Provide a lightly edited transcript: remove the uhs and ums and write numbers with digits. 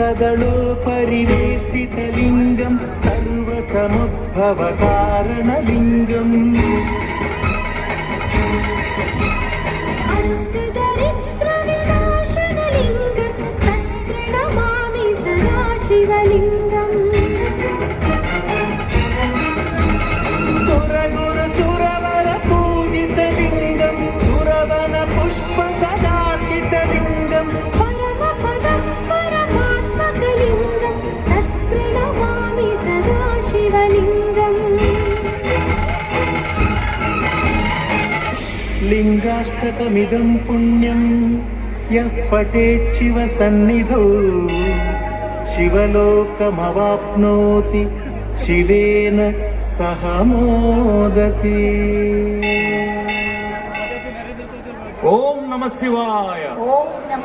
सर्वदलो परिवेष्टितलिङ्गं सर्वसमुद्भवकारणलिङ्गम् अष्टदरिद्रविनाशनलिङ्गं तत्प्रणमामि सदा शिवलिङ्गम् सुरगुरुसुरवर पूजितलिङ्गं सुरवन पुष्प सदार्चितलिङ्गम् परमपदं परमात्मकलिङ्गं तत्प्रणमामि सदा शिवलिङ्गम् लिङ्गाष्टकमिदं पुण्यं यः पठेत् शिवसन्निधौ शिवलोकमवाप्नोति शिवेन सह मोदते। ओम नमः शिवाय। ओम नमः